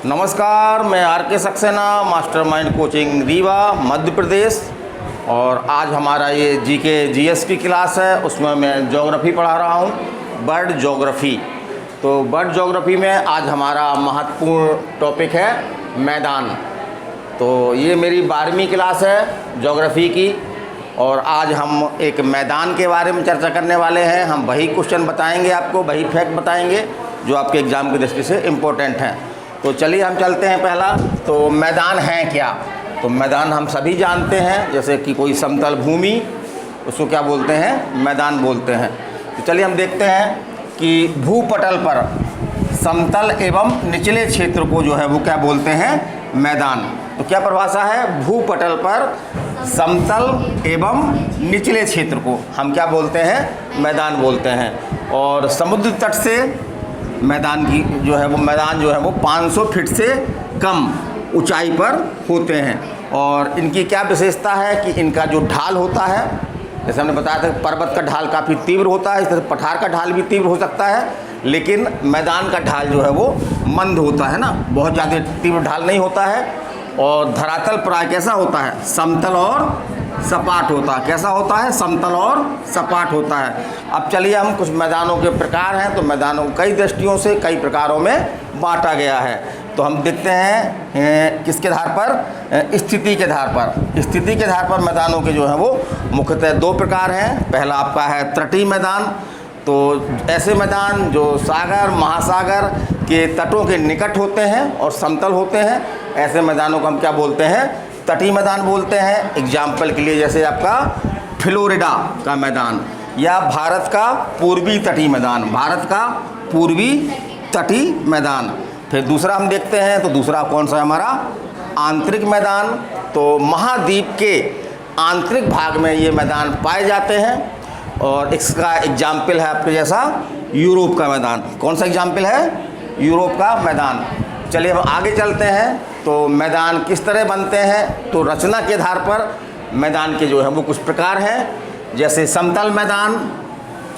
नमस्कार, मैं आर के सक्सेना, मास्टरमाइंड कोचिंग रीवा मध्य प्रदेश। और आज हमारा ये जीके जीएस की क्लास है, उसमें मैं ज्योग्राफी पढ़ा रहा हूँ, बर्ड ज्योग्राफी। तो बर्ड ज्योग्राफी में आज हमारा महत्वपूर्ण टॉपिक है मैदान। तो ये मेरी 12वीं क्लास है ज्योग्राफी की, और आज हम एक मैदान के बारे में चर्चा करने वाले हैं। हम वही क्वेश्चन बताएंगे आपको, वही फैक्ट बताएंगे जो आपके एग्ज़ाम की दृष्टि से इम्पोर्टेंट हैं। तो चलिए हम चलते हैं। पहला तो मैदान है क्या? तो मैदान हम सभी जानते हैं, जैसे कि कोई समतल भूमि, उसको क्या बोलते हैं? मैदान बोलते हैं। तो चलिए हम देखते हैं कि भूपटल पर समतल एवं निचले क्षेत्र को जो है वो क्या बोलते हैं? मैदान। तो क्या परिभाषा है? भूपटल पर समतल एवं निचले क्षेत्र को हम क्या बोलते हैं? मैदान बोलते हैं। और समुद्र तट से मैदान की जो है वो मैदान जो है वो 500 फीट से कम ऊंचाई पर होते हैं। और इनकी क्या विशेषता है कि इनका जो ढाल होता है, जैसे हमने बताया था कि पर्वत का ढाल काफ़ी तीव्र होता है, इस तरह पठार का ढाल भी तीव्र हो सकता है, लेकिन मैदान का ढाल जो है वो मंद होता है ना, बहुत ज़्यादा तीव्र ढाल नहीं होता है। और धरातल प्राय कैसा होता है? समतल और सपाट होता है। कैसा होता है? समतल और सपाट होता है। अब चलिए हम कुछ मैदानों के प्रकार हैं। तो मैदानों को कई दृष्टियों से कई प्रकारों में बांटा गया है। तो हम देखते हैं किसके आधार पर? स्थिति के आधार पर। स्थिति के आधार पर मैदानों के जो है वो मुख्यतः 2 प्रकार हैं। पहला आपका है तटीय मैदान। तो ऐसे मैदान जो सागर महासागर के तटों के निकट होते हैं और समतल होते हैं, ऐसे मैदानों को हम क्या बोलते हैं? तटीय मैदान बोलते हैं। एग्जाम्पल के लिए जैसे आपका फ्लोरिडा का मैदान, या भारत का पूर्वी तटीय मैदान, भारत का पूर्वी तटीय मैदान। फिर दूसरा हम देखते हैं, तो दूसरा कौन सा है हमारा? आंतरिक मैदान। तो महाद्वीप के आंतरिक भाग में ये मैदान पाए जाते हैं, और इसका एग्जाम्पल है आपके जैसा यूरोप का मैदान। कौन सा एग्जाम्पल है? यूरोप का मैदान। चलिए हम आगे चलते हैं। तो मैदान किस तरह बनते हैं? तो रचना के आधार पर मैदान के जो है वो कुछ प्रकार हैं। जैसे समतल मैदान,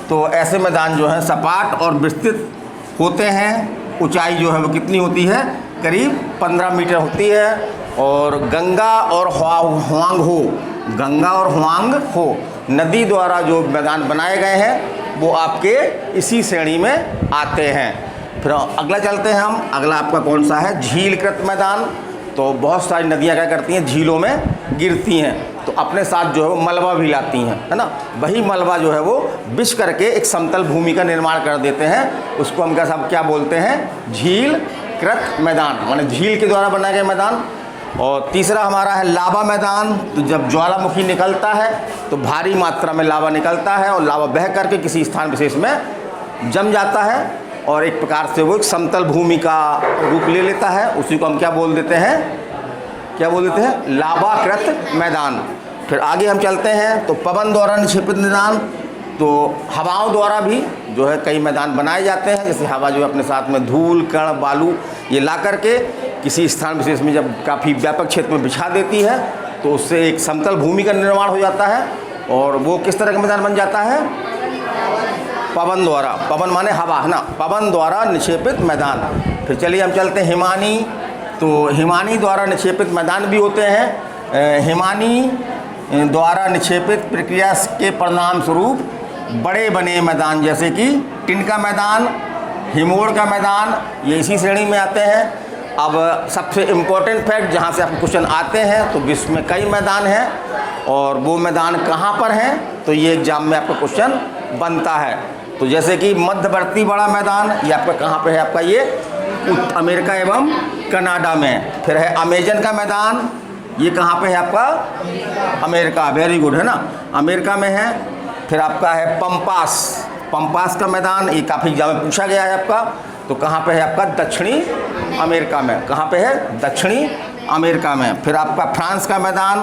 तो ऐसे मैदान जो है सपाट और विस्तृत होते हैं। ऊंचाई जो है वो कितनी होती है? करीब 15 मीटर होती है। और गंगा और हुआंग हो, गंगा और हुआंग हो नदी द्वारा जो मैदान बनाए गए हैं वो आपके इसी श्रेणी में आते हैं। फिर अगला चलते हैं हम। अगला आपका कौन सा है? झीलकृत मैदान। तो बहुत सारी नदियाँ क्या करती हैं? झीलों में गिरती हैं, तो अपने साथ जो है वो मलबा भी लाती हैं, है ना। वही मलबा जो है वो बिछ करके एक समतल भूमि का निर्माण कर देते हैं। उसको हम क्या बोलते हैं? झीलकृत मैदान, माने झील के द्वारा बनाए गए मैदान। और तीसरा हमारा है लावा मैदान। तो जब ज्वालामुखी निकलता है तो भारी मात्रा में लावा निकलता है, और लावा बह करके किसी स्थान विशेष में जम जाता है, और एक प्रकार से वो एक समतल भूमि का रूप ले लेता है। उसी को हम क्या बोल देते हैं? क्या बोल देते हैं? लावाकृत मैदान। फिर आगे हम चलते हैं। तो पवन द्वारा निक्षेपित मैदान। तो हवाओं द्वारा भी जो है कई मैदान बनाए जाते हैं। जैसे हवा जो है अपने साथ में धूल कण बालू ये ला करके किसी स्थान विशेष में जब काफ़ी व्यापक क्षेत्र में बिछा देती है, तो उससे एक समतल भूमि का निर्माण हो जाता है, और वो किस तरह का मैदान बन जाता है? पवन द्वारा, पवन माने हवा, है ना, पवन द्वारा निक्षेपित मैदान। फिर चलिए हम चलते हैं हिमानी। तो हिमानी द्वारा निक्षेपित मैदान भी होते हैं। हिमानी द्वारा निक्षेपित प्रक्रिया के परिणाम स्वरूप बड़े बने मैदान, जैसे कि टिनका मैदान, हिमोड़ का मैदान, ये इसी श्रेणी में आते हैं। अब सबसे इम्पोर्टेंट फैक्ट जहाँ से आपको क्वेश्चन आते हैं, तो विश्व में कई मैदान हैं, और वो मैदान कहाँ पर हैं, तो ये एग्जाम में आपका क्वेश्चन बनता है। तो जैसे कि मध्यवर्ती बड़ा मैदान, ये आपका कहाँ पे है? आपका ये अमेरिका एवं कनाडा में। फिर है अमेजन का मैदान, ये कहाँ पे है आपका? अमेरिका। वेरी गुड, है ना, अमेरिका में है। फिर आपका है पंपास, पंपास का मैदान, ये काफ़ी एग्जाम में पूछा गया है आपका। तो कहाँ पे है आपका? दक्षिणी अमेरिका में। कहाँ पे है? दक्षिणी अमेरिका में। फिर आपका फ्रांस का मैदान,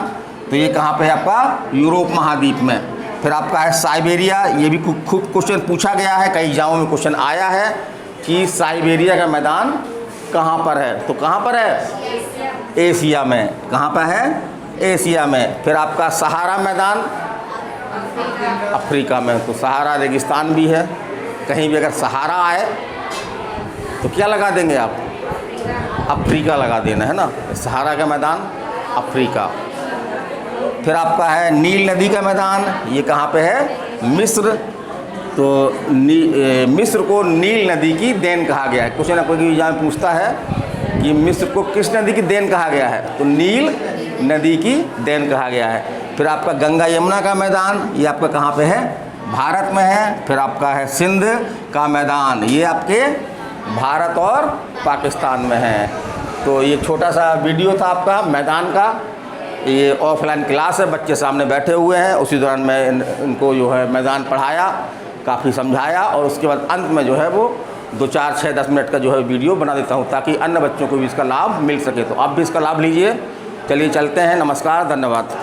तो ये कहाँ पे है आपका? यूरोप महाद्वीप में। फिर आपका है साइबेरिया, ये भी खूब क्वेश्चन पूछा गया है, कई एग्जामों में क्वेश्चन आया है कि साइबेरिया का मैदान कहाँ पर है? तो कहाँ पर है? एशिया में। कहाँ पर है? एशिया में। फिर आपका सहारा मैदान, अफ्रीका में। तो सहारा रेगिस्तान भी है, कहीं भी अगर सहारा आए तो क्या लगा देंगे आप? अफ्रीका लगा देना है ना, सहारा का मैदान अफ्रीका। फिर आपका है नील नदी का मैदान, ये कहाँ पे है? मिस्र। तो मिस्र को नील नदी की देन कहा गया है। कुछ ना कोई यहाँ पूछता है कि मिस्र को किस नदी की देन कहा गया है, तो नील नदी की देन कहा गया है। फिर आपका गंगा यमुना का मैदान, ये आपका कहाँ पे है? भारत में है। फिर आपका है सिंध का मैदान, ये आपके भारत और पाकिस्तान में है। तो ये छोटा सा वीडियो था आपका मैदान का। ये ऑफलाइन क्लास है, बच्चे सामने बैठे हुए हैं, उसी दौरान मैं इनको जो है मैदान पढ़ाया, काफ़ी समझाया, और उसके बाद अंत में जो है वो 2, 4, 6, 10 मिनट का जो है वीडियो बना देता हूँ ताकि अन्य बच्चों को भी इसका लाभ मिल सके। तो आप भी इसका लाभ लीजिए। चलिए चलते हैं। नमस्कार, धन्यवाद।